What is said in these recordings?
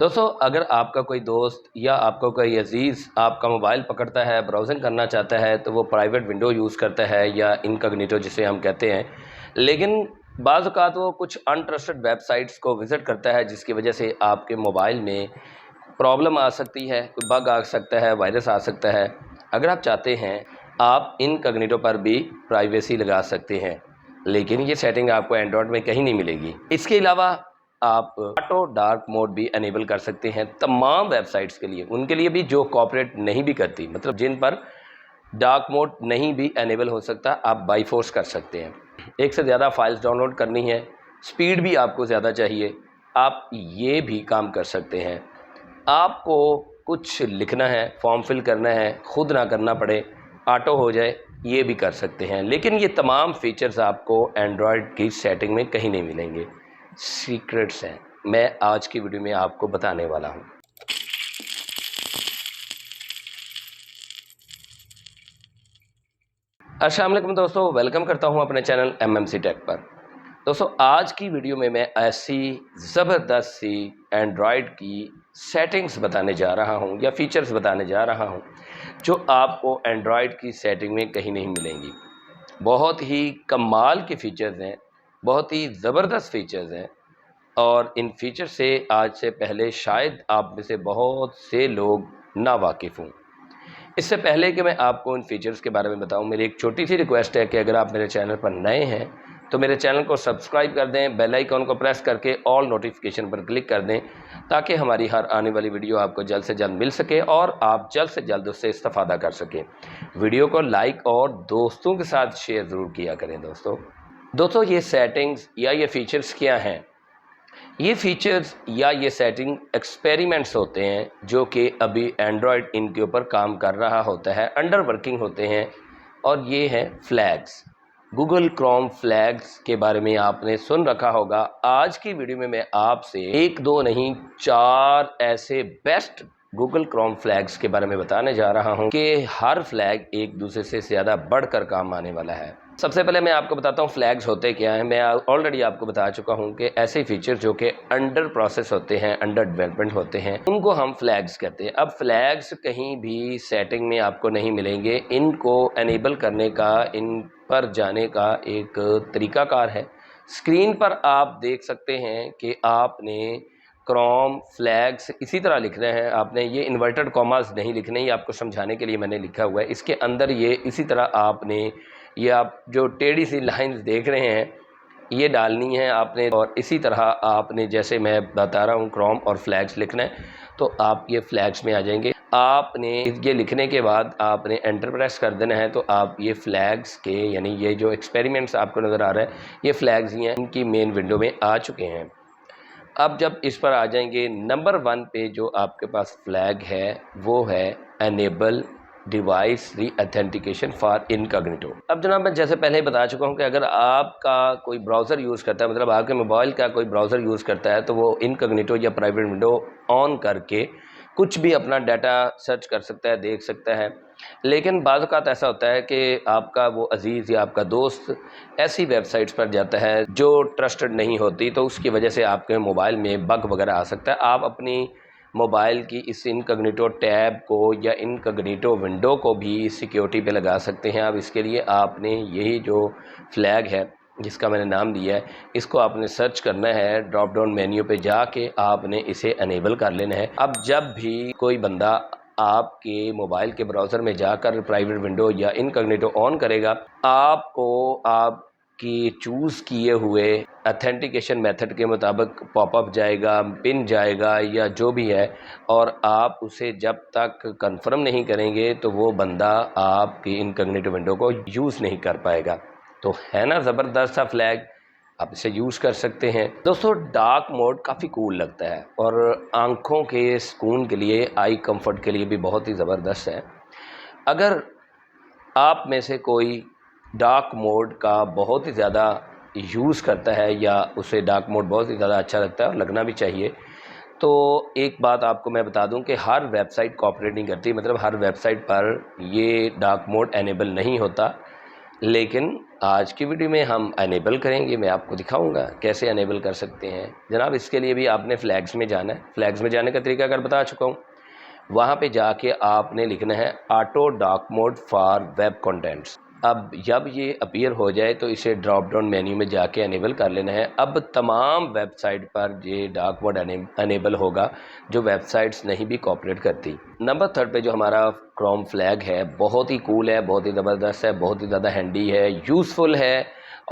दोस्तों, अगर आपका कोई दोस्त या आपका कोई अजीज़ आपका मोबाइल पकड़ता है, ब्राउज़िंग करना चाहता है, तो वो प्राइवेट विंडो यूज़ करता है या इनकॉग्निटो जिसे हम कहते हैं, लेकिन बाज़ औक़ात वो कुछ अनट्रस्टेड वेबसाइट्स को विज़िट करता है, जिसकी वजह से आपके मोबाइल में प्रॉब्लम आ सकती है, कोई बग आ सकता है, वायरस आ सकता है। अगर आप चाहते हैं, आप इनकॉग्निटो पर भी प्राइवेसी लगा सकते हैं, लेकिन ये सेटिंग आपको एंड्रॉयड में कहीं नहीं मिलेगी। इसके अलावा आप ऑटो डार्क मोड भी अनेबल कर सकते हैं तमाम वेबसाइट्स के लिए, उनके लिए भी जो कोऑपरेट नहीं भी करती, मतलब जिन पर डार्क मोड नहीं भी अनेबल हो सकता, आप बाई फोर्स कर सकते हैं। एक से ज़्यादा फाइल्स डाउनलोड करनी है, स्पीड भी आपको ज़्यादा चाहिए, आप ये भी काम कर सकते हैं। आपको कुछ लिखना है, फॉर्म फिल करना है, खुद ना करना पड़े, ऑटो हो जाए, ये भी कर सकते हैं। लेकिन ये तमाम फीचर्स आपको एंड्रॉयड की सेटिंग में कहीं नहीं मिलेंगे, सीक्रेट्स हैं, मैं आज की वीडियो में आपको बताने वाला हूँ। अस्सलाम वालेकुम दोस्तों, वेलकम करता हूँ अपने चैनल MMC टेक पर। दोस्तों, आज की वीडियो में मैं ऐसी ज़बरदस्त सी एंड्रॉयड की सेटिंग्स बताने जा रहा हूँ या फीचर्स बताने जा रहा हूँ जो आपको एंड्रॉयड की सेटिंग में कहीं नहीं मिलेंगी। बहुत ही कमाल के फीचर्स हैं, बहुत ही ज़बरदस्त फीचर्स हैं, और इन फीचर से आज से पहले शायद आप में से बहुत से लोग ना वाकिफ़ हों। इससे पहले कि मैं आपको इन फीचर्स के बारे में बताऊं, मेरी एक छोटी सी रिक्वेस्ट है कि अगर आप मेरे चैनल पर नए हैं तो मेरे चैनल को सब्सक्राइब कर दें, बेल आइकन को प्रेस करके ऑल नोटिफिकेशन पर क्लिक कर दें, ताकि हमारी हर आने वाली वीडियो आपको जल्द से जल्द मिल सके और आप जल्द से जल्द उससे इस्तेफादा कर सकें। वीडियो को लाइक और दोस्तों के साथ शेयर ज़रूर किया करें। दोस्तों, ये सेटिंग्स या ये फीचर्स क्या हैं? ये फीचर्स या ये सेटिंग एक्सपेरिमेंट्स होते हैं जो कि अभी एंड्रॉयड इनके ऊपर काम कर रहा होता है, अंडर वर्किंग होते हैं, और ये हैं फ्लैग्स। गूगल क्रोम फ्लैग्स के बारे में आपने सुन रखा होगा। आज की वीडियो में मैं आपसे एक दो नहीं 4 ऐसे बेस्ट गूगल क्रोम फ्लैग्स के बारे में बताने जा रहा हूं कि हर फ्लैग एक दूसरे से ज़्यादा बढ़कर काम आने वाला है। सबसे पहले मैं आपको बताता हूँ फ्लैग्स होते क्या हैं। मैं ऑलरेडी आपको बता चुका हूँ कि ऐसे फीचर जो कि अंडर प्रोसेस होते हैं, अंडर डेवलपमेंट होते हैं, उनको हम फ्लैग्स कहते हैं। अब फ्लैग्स कहीं भी सेटिंग में आपको नहीं मिलेंगे। इनको एनेबल करने का, इन पर जाने का एक तरीकाकार है। स्क्रीन पर आप देख सकते हैं कि आपने क्रोम फ्लैग्स इसी तरह लिखना है। आपने ये इन्वर्टेड कॉमास नहीं लिखने, ये आपको समझाने के लिए मैंने लिखा हुआ है। इसके अंदर ये इसी तरह आपने, ये आप जो टेढ़ी सी लाइंस देख रहे हैं, ये डालनी है आपने, और इसी तरह आपने, जैसे मैं बता रहा हूँ, क्रोम और फ्लैग्स लिखना है, तो आप ये फ्लैग्स में आ जाएंगे। आपने ये लिखने के बाद आपने एंटर प्रेस कर देना है, तो आप ये फ्लैग्स के, यानी ये जो एक्सपेरिमेंट्स आपको नज़र आ रहा है, ये फ्लैग्स ही हैं, इनकी मेन विंडो में आ चुके हैं। अब जब इस पर आ जाएंगे, नंबर 1 पे जो आपके पास फ्लैग है वो है एनेबल डिवाइस री ऑथेंटिकेशन फॉर इनकॉग्निटो। अब जनाब, मैं जैसे पहले ही बता चुका हूँ कि अगर आपका कोई ब्राउज़र यूज़ करता है, मतलब आपके मोबाइल का कोई ब्राउज़र यूज़ करता है, तो वो इनकॉग्निटो या प्राइवेट विंडो ऑन करके कुछ भी अपना डाटा सर्च कर सकता है, देख सकता है। लेकिन बाज़ औक़ात ऐसा होता है कि आपका वो अजीज़ या आपका दोस्त ऐसी वेबसाइट्स पर जाता है जो ट्रस्टेड नहीं होती, तो उसकी वजह से आपके मोबाइल में बग वगैरह आ सकता है। आप अपनी मोबाइल की इस इनकॉग्निटो टैब को या इनकॉग्निटो विंडो को भी सिक्योरिटी पे लगा सकते हैं। अब इसके लिए आपने यही जो फ्लैग है, जिसका मैंने नाम दिया है, इसको आपने सर्च करना है। ड्रॉप डाउन मेन्यू पे जाके आपने इसे अनेबल कर लेना है। अब जब भी कोई बंदा आपके मोबाइल के ब्राउज़र में जाकर प्राइवेट विंडो या इनकॉग्निटो ऑन करेगा, आपको आपकी चूज़ किए हुए ऑथेंटिकेशन मेथड के मुताबिक पॉपअप जाएगा, पिन जाएगा या जो भी है, और आप उसे जब तक कंफर्म नहीं करेंगे तो वो बंदा आपकी इनकॉग्निटो विंडो को यूज़ नहीं कर पाएगा। तो है ना ज़बरदस्त सा फ्लैग, आप इसे यूज़ कर सकते हैं। दोस्तों, डार्क मोड काफ़ी कूल लगता है और आँखों के सुकून के लिए, आई कंफर्ट के लिए भी बहुत ही ज़बरदस्त है। अगर आप में से कोई डार्क मोड का बहुत ही ज़्यादा यूज़ करता है या उसे डार्क मोड बहुत ही ज़्यादा अच्छा लगता है और लगना भी चाहिए, तो एक बात आपको मैं बता दूं कि हर वेबसाइट कोऑपरेट नहीं करती, मतलब हर वेबसाइट पर ये डार्क मोड एनेबल नहीं होता। لیکن آج کی ویڈیو میں ہم انیبل کریں گے، میں آپ کو دکھاؤں گا کیسے انیبل کر سکتے ہیں جناب۔ اس کے لیے بھی آپ نے فلیگز میں جانا ہے، فلیگز میں جانے کا طریقہ اگر بتا چکا ہوں، وہاں پہ جا کے آپ نے لکھنا ہے auto dark mode for web contents. اب جب یہ اپیئر ہو جائے تو اسے ڈراپ ڈاؤن مینیو میں جا کے انیبل کر لینا ہے۔ اب تمام ویب سائٹ پر یہ ڈارک موڈ انیبل ہوگا جو ویب سائٹس نہیں بھی کوآپریٹ کرتی۔ نمبر 3 پہ جو ہمارا کروم فلیگ ہے، بہت ہی کول ہے، بہت ہی زبردست ہے، بہت ہی زیادہ ہینڈی ہے، یوزفل ہے،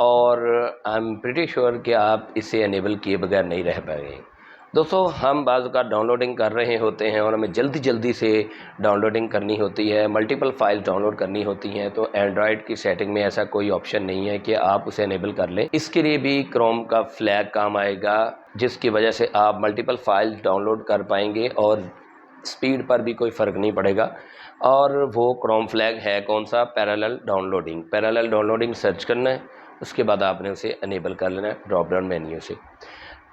اور آئی ایم پریٹی شیور کہ آپ اسے انیبل کیے بغیر نہیں رہ پائیں گے۔ دوستو ہم بعض اوقات ڈاؤن لوڈنگ کر رہے ہوتے ہیں اور ہمیں جلدی سے ڈاؤن لوڈنگ کرنی ہوتی ہے، ملٹیپل فائل ڈاؤن لوڈ کرنی ہوتی ہیں، تو اینڈرائڈ کی سیٹنگ میں ایسا کوئی آپشن نہیں ہے کہ آپ اسے انیبل کر لیں۔ اس کے لیے بھی کروم کا فلیگ کام آئے گا، جس کی وجہ سے آپ ملٹیپل فائل ڈاؤن لوڈ کر پائیں گے اور سپیڈ پر بھی کوئی فرق نہیں پڑے گا۔ اور وہ کروم فلیگ ہے کون سا؟ Parallel down loading. Parallel down loading search کرنا ہے، اس کے بعد آپ نے اسے انیبل کر لینا ہے ڈراپ ڈاؤن مینیو سے۔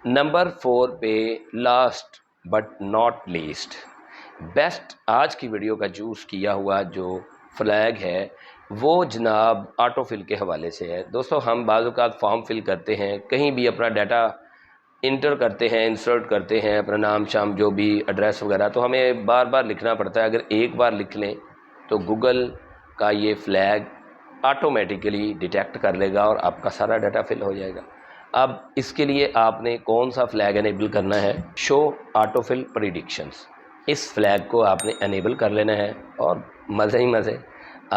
نمبر 4 پہ last but not least, best آج کی ویڈیو کا چوز کیا ہوا جو فلیگ ہے وہ جناب آٹو فل کے حوالے سے ہے۔ دوستو ہم بعض اوقات فارم فل کرتے ہیں، کہیں بھی اپنا ڈیٹا انٹر کرتے ہیں، انسرٹ کرتے ہیں، اپنا نام شام جو بھی ایڈریس وغیرہ، تو ہمیں بار بار لکھنا پڑتا ہے۔ اگر ایک بار لکھ لیں تو گوگل کا یہ فلیگ آٹومیٹیکلی ڈیٹیکٹ کر لے گا اور آپ کا سارا ڈیٹا فل ہو جائے گا۔ اب اس کے لیے آپ نے کون سا فلیگ انیبل کرنا ہے؟ شو آٹو فل پریڈکشنز۔ اس فلیگ کو آپ نے انیبل کر لینا ہے اور مزے ہی مزے،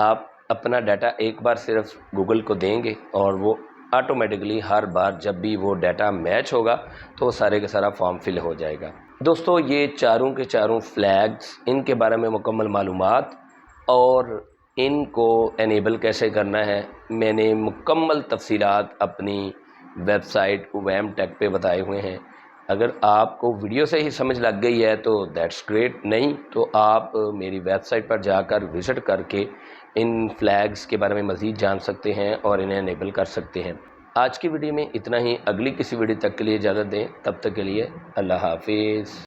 آپ اپنا ڈیٹا ایک بار صرف گوگل کو دیں گے اور وہ آٹومیٹکلی ہر بار جب بھی وہ ڈیٹا میچ ہوگا تو وہ سارے کا سارا فارم فل ہو جائے گا۔ دوستو یہ چاروں کے چاروں فلیگز، ان کے بارے میں مکمل معلومات اور ان کو انیبل کیسے کرنا ہے میں نے مکمل تفصیلات اپنی ویب سائٹ ویم ٹیک پہ بتائے ہوئے ہیں۔ اگر آپ کو ویڈیو سے ہی سمجھ لگ گئی ہے تو دیٹس گریٹ، نہیں تو آپ میری ویب سائٹ پر جا کر وزٹ کر کے ان فلیگز کے بارے میں مزید جان سکتے ہیں اور انہیں انیبل کر سکتے ہیں۔ آج کی ویڈیو میں اتنا ہی، اگلی کسی ویڈیو تک کے لیے اجازت دیں، تب تک کے لیے اللہ حافظ۔